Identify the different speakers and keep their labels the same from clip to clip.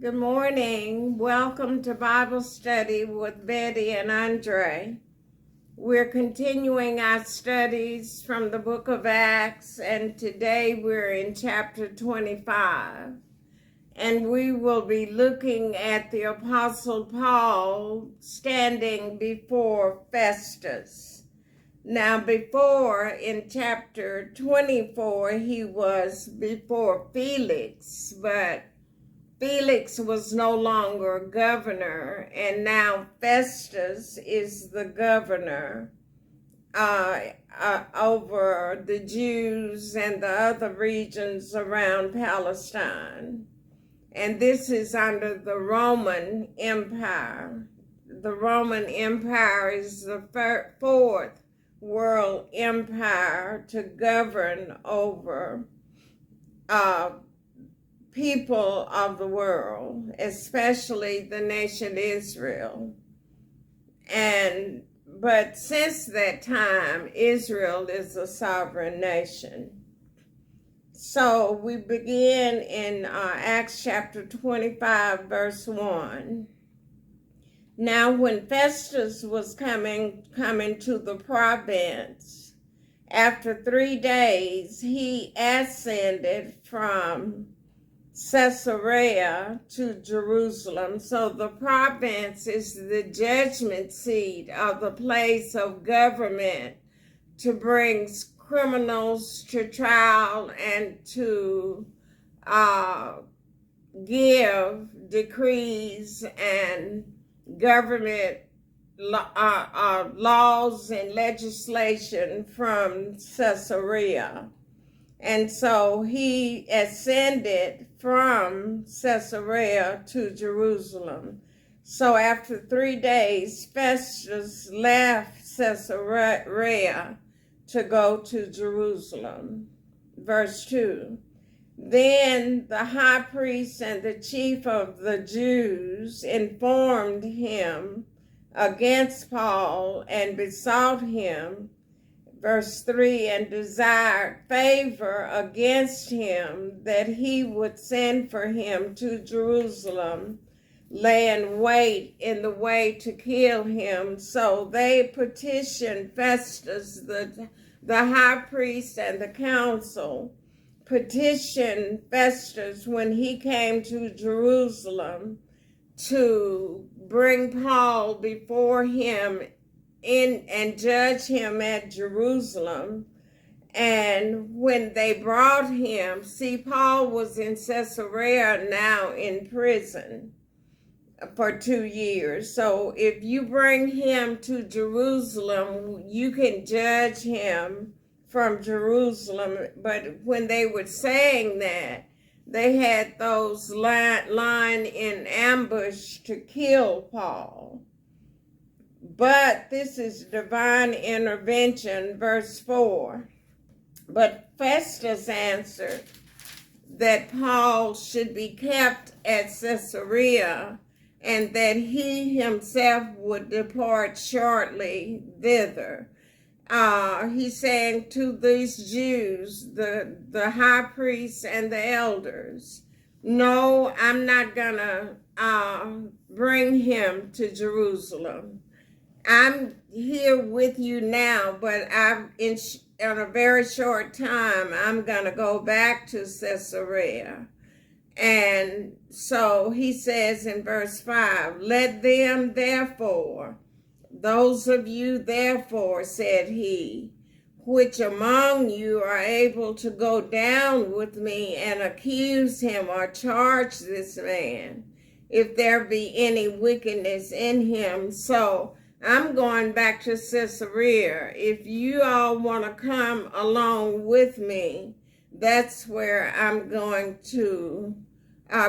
Speaker 1: Good morning. Welcome to Bible Study with Betty and Andre. We're continuing our studies from the book of Acts, and today we're in chapter 25. And we will be looking at the Apostle Paul standing before Festus. Now, before in chapter 24, he was before Felix, but Felix was no longer governor, and now Festus is the governor over the Jews and the other regions around Palestine. And this is under the Roman Empire. The Roman Empire is the fourth world empire to govern over people of the world, especially the nation Israel. But since that time, Israel is a sovereign nation. So we begin in Acts chapter 25, verse 1. Now when Festus was coming to the province, after 3 days, he ascended from Caesarea to Jerusalem. So the province is the judgment seat of the place of government to bring criminals to trial and to give decrees and government laws and legislation from Caesarea. And so he ascended from Caesarea to Jerusalem. So after 3 days, Festus left Caesarea to go to Jerusalem. Verse 2. Then the high priest and the chief of the Jews informed him against Paul and besought him, verse 3, and desired favor against him that he would send for him to Jerusalem, laying wait in the way to kill him. So they petitioned Festus, the high priest and the council, petitioned Festus when he came to Jerusalem to bring Paul before him and judge him at Jerusalem. And when they brought him, Paul was in Caesarea now in prison for 2 years. So if you bring him to Jerusalem, you can judge him from Jerusalem. But when they were saying that, they had those lying in ambush to kill Paul. But this is divine intervention, verse 4. But Festus answered that Paul should be kept at Caesarea and that he himself would depart shortly thither. He's saying to these Jews, the high priests and the elders, no, I'm not gonna bring him to Jerusalem. I'm here with you now, but in a very short time, I'm going to go back to Caesarea. And so he says in verse 5, let them therefore, those of you therefore, said he, which among you are able to go down with me and accuse him or charge this man, if there be any wickedness in him. So I'm going back to Caesarea. If you all want to come along with me, that's where I'm going to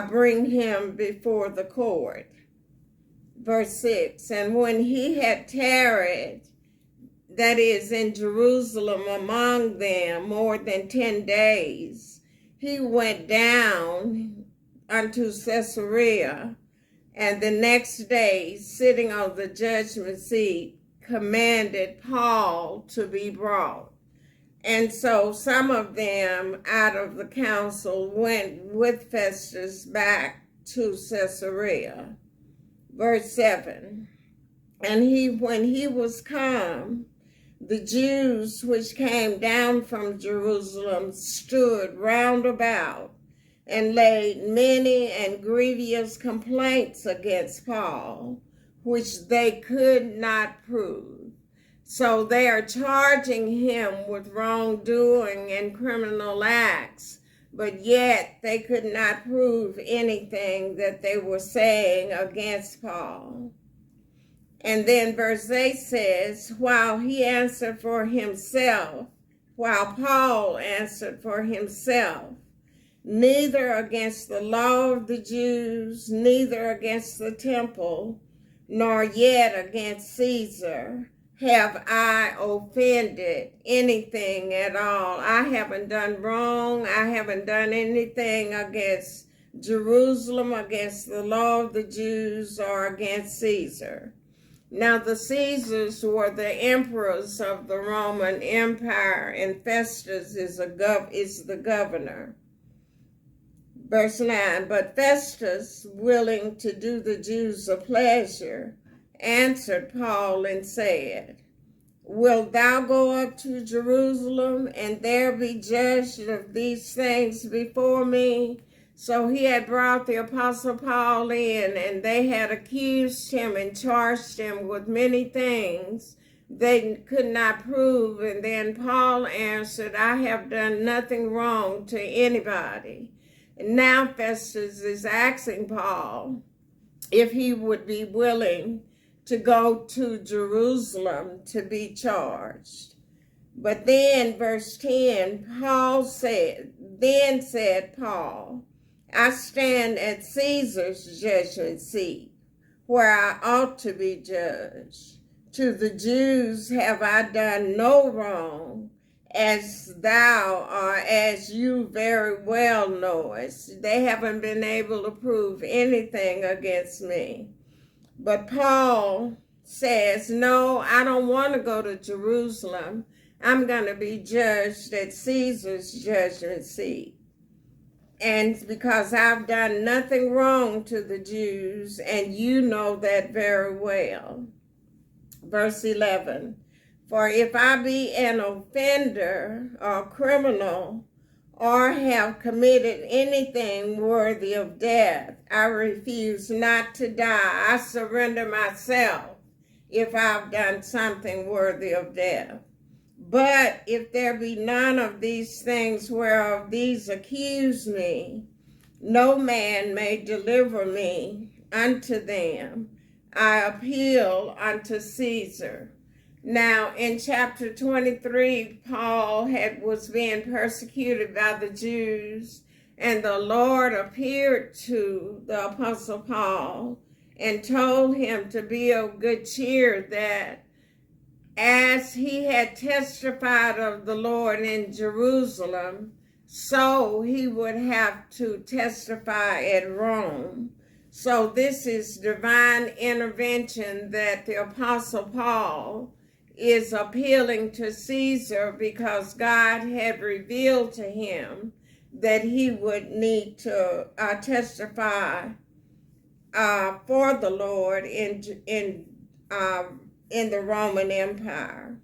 Speaker 1: bring him before the court. Verse 6, and when he had tarried, that is in Jerusalem among them more than 10 days, he went down unto Caesarea. And the next day, sitting on the judgment seat, commanded Paul to be brought. And so some of them out of the council went with Festus back to Caesarea. Verse 7. And when he was come, the Jews which came down from Jerusalem stood round about and laid many and grievous complaints against Paul, which they could not prove. So they are charging him with wrongdoing and criminal acts, but yet they could not prove anything that they were saying against Paul. And then verse 8 says, while Paul answered for himself, neither against the law of the Jews, neither against the temple, nor yet against Caesar, have I offended anything at all. I haven't done wrong. I haven't done anything against Jerusalem, against the law of the Jews, or against Caesar. Now the Caesars were the emperors of the Roman Empire, and Festus is the governor. Verse 9, but Festus, willing to do the Jews a pleasure, answered Paul and said, wilt thou go up to Jerusalem and there be judged of these things before me? So he had brought the Apostle Paul in, and they had accused him and charged him with many things they could not prove. And then Paul answered, I have done nothing wrong to anybody. And now Festus is asking Paul if he would be willing to go to Jerusalem to be charged. But then verse 10, Then said Paul, I stand at Caesar's judgment seat, where I ought to be judged. To the Jews have I done no wrong, as thou or as you very well knowest. They haven't been able to prove anything against me. But Paul says, no, I don't want to go to Jerusalem. I'm going to be judged at Caesar's judgment seat. And because I've done nothing wrong to the Jews, and you know that very well. Verse 11, for if I be an offender or criminal, or have committed anything worthy of death, I refuse not to die. I surrender myself if I've done something worthy of death. But if there be none of these things whereof these accuse me, no man may deliver me unto them. I appeal unto Caesar. Now, in chapter 23, Paul was being persecuted by the Jews, and the Lord appeared to the Apostle Paul and told him to be of good cheer, that as he had testified of the Lord in Jerusalem, so he would have to testify at Rome. So this is divine intervention, that the Apostle Paul is appealing to Caesar because God had revealed to him that he would need to testify for the Lord in the Roman Empire.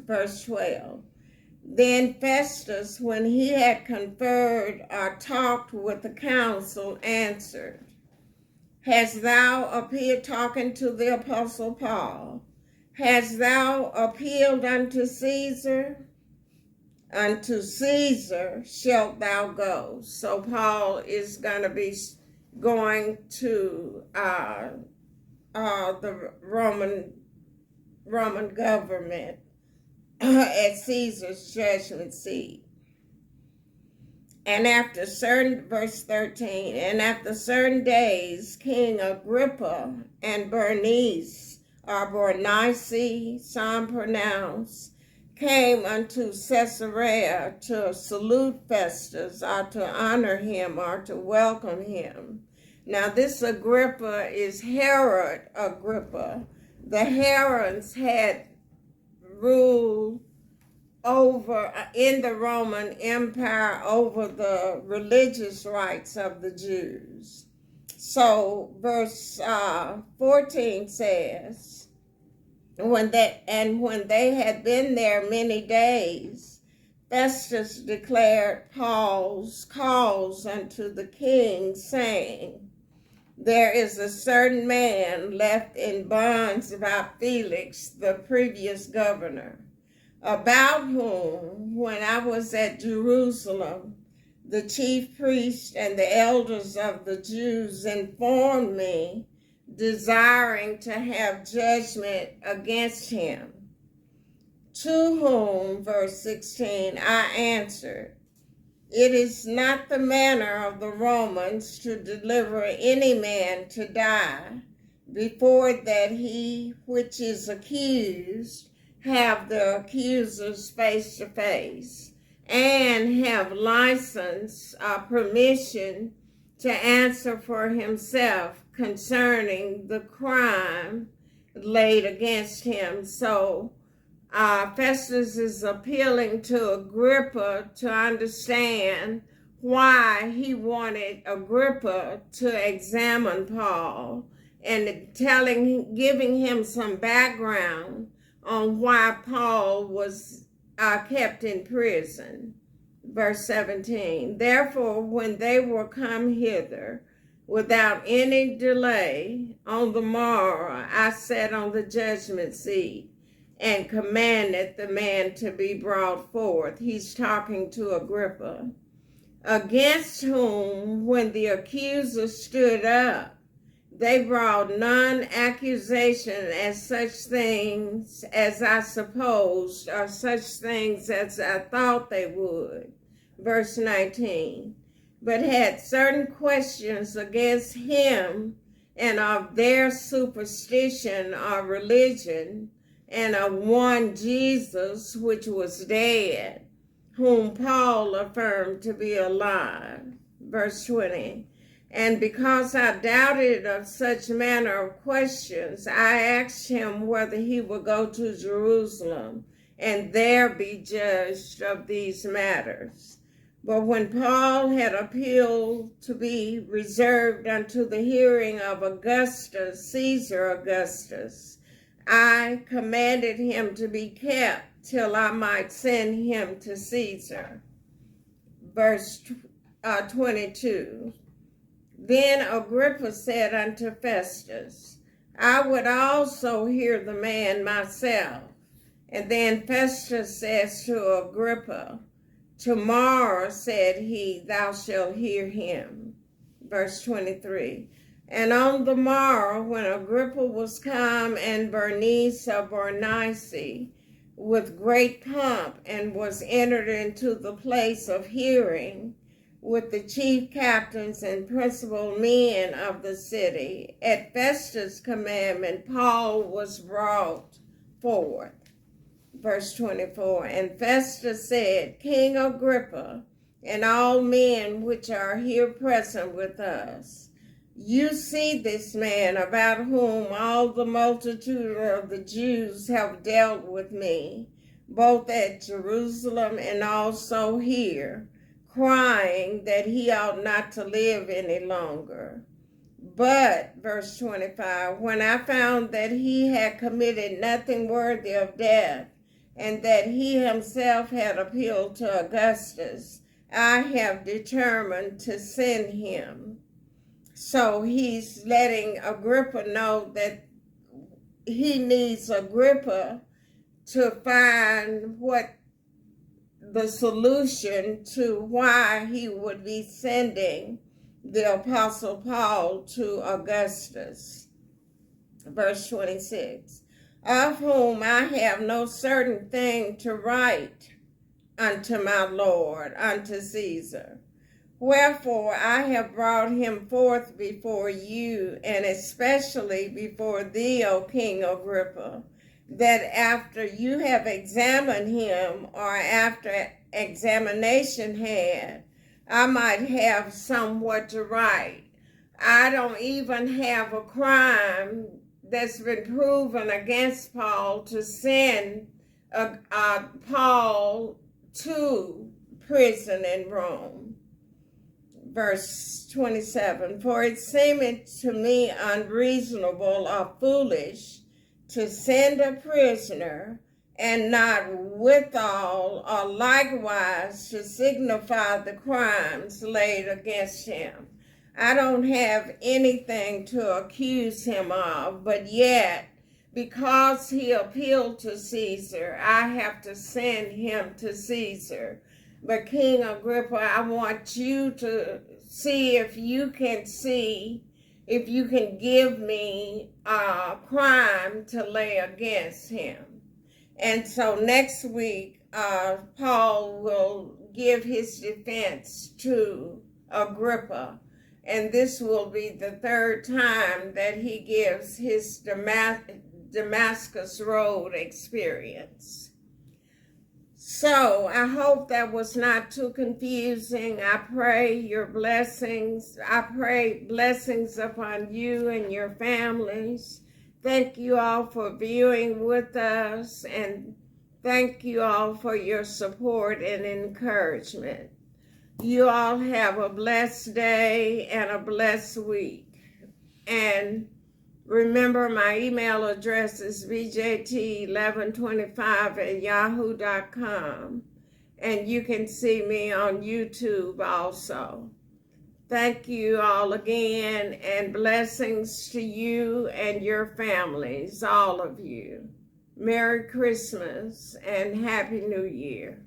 Speaker 1: Verse 12. Then Festus, when he had conferred or talked with the council, answered, Hast thou appealed, talking to the Apostle Paul, hast thou appealed unto Caesar? Unto Caesar shalt thou go. So Paul is going to be going to the Roman government at Caesar's judgment seat. And after verse 13, and after certain days, King Agrippa and Bernice, some pronounce, came unto Caesarea to salute Festus, or to honor him, or to welcome him. Now this Agrippa is Herod Agrippa. The Herods had ruled in the Roman Empire over the religious rights of the Jews. So verse 14 says, when they had been there many days, Festus declared Paul's cause unto the king, saying, there is a certain man left in bonds about Felix, the previous governor, about whom, when I was at Jerusalem, the chief priest and the elders of the Jews informed me, desiring to have judgment against him. To whom, verse 16, I answered, it is not the manner of the Romans to deliver any man to die before that he which is accused have the accusers face to face, and have license or permission to answer for himself concerning the crime laid against him. So Festus is appealing to Agrippa to understand why he wanted Agrippa to examine Paul, and giving him some background on why Paul was kept in prison. Verse 17, therefore, when they were come hither without any delay, on the morrow I sat on the judgment seat and commanded the man to be brought forth. He's talking to Agrippa, against whom, when the accusers stood up, they brought none accusation as such things as I supposed, or such things as I thought they would. Verse 19, but had certain questions against him, and of their superstition or religion, and of one Jesus, which was dead, whom Paul affirmed to be alive. Verse 20, and because I doubted of such manner of questions, I asked him whether he would go to Jerusalem and there be judged of these matters. But when Paul had appealed to be reserved unto the hearing of Augustus, Caesar Augustus, I commanded him to be kept till I might send him to Caesar. Verse 22, then Agrippa said unto Festus, I would also hear the man myself. And then Festus says to Agrippa, tomorrow, said he, thou shalt hear him. Verse 23, and on the morrow, when Agrippa was come, and Bernice of Bernice, with great pomp, and was entered into the place of hearing, with the chief captains and principal men of the city, at Festus' commandment, Paul was brought forth. Verse 24, and Festus said, King Agrippa, and all men which are here present with us, you see this man, about whom all the multitude of the Jews have dealt with me, both at Jerusalem and also here, crying that he ought not to live any longer. But, verse 25, when I found that he had committed nothing worthy of death, and that he himself had appealed to Augustus, I have determined to send him. So he's letting Agrippa know that he needs Agrippa to find what the solution to why he would be sending the Apostle Paul to Augustus. Verse 26, of whom I have no certain thing to write unto my Lord, unto Caesar. Wherefore I have brought him forth before you, and especially before thee, O King Agrippa, that after you have examined him, or after examination had, I might have somewhat to write. I don't even have a crime that's been proven against Paul to send Paul to prison in Rome. verse 27, for it seemeth to me unreasonable or foolish to send a prisoner, and not withal or likewise to signify the crimes laid against him. I don't have anything to accuse him of, but yet, because he appealed to Caesar, I have to send him to Caesar. But King Agrippa, I want you to see if you can give me a crime to lay against him. And so next week, Paul will give his defense to Agrippa. And this will be the third time that he gives his Damascus Road experience. So I hope that was not too confusing. I pray your blessings. I pray blessings upon you and your families. Thank you all for viewing with us, and thank you all for your support and encouragement. You all have a blessed day and a blessed week. And remember, my email address is bjt1125@yahoo.com, and you can see me on YouTube also. Thank you all again, and blessings to you and your families, all of you. Merry Christmas and Happy New Year.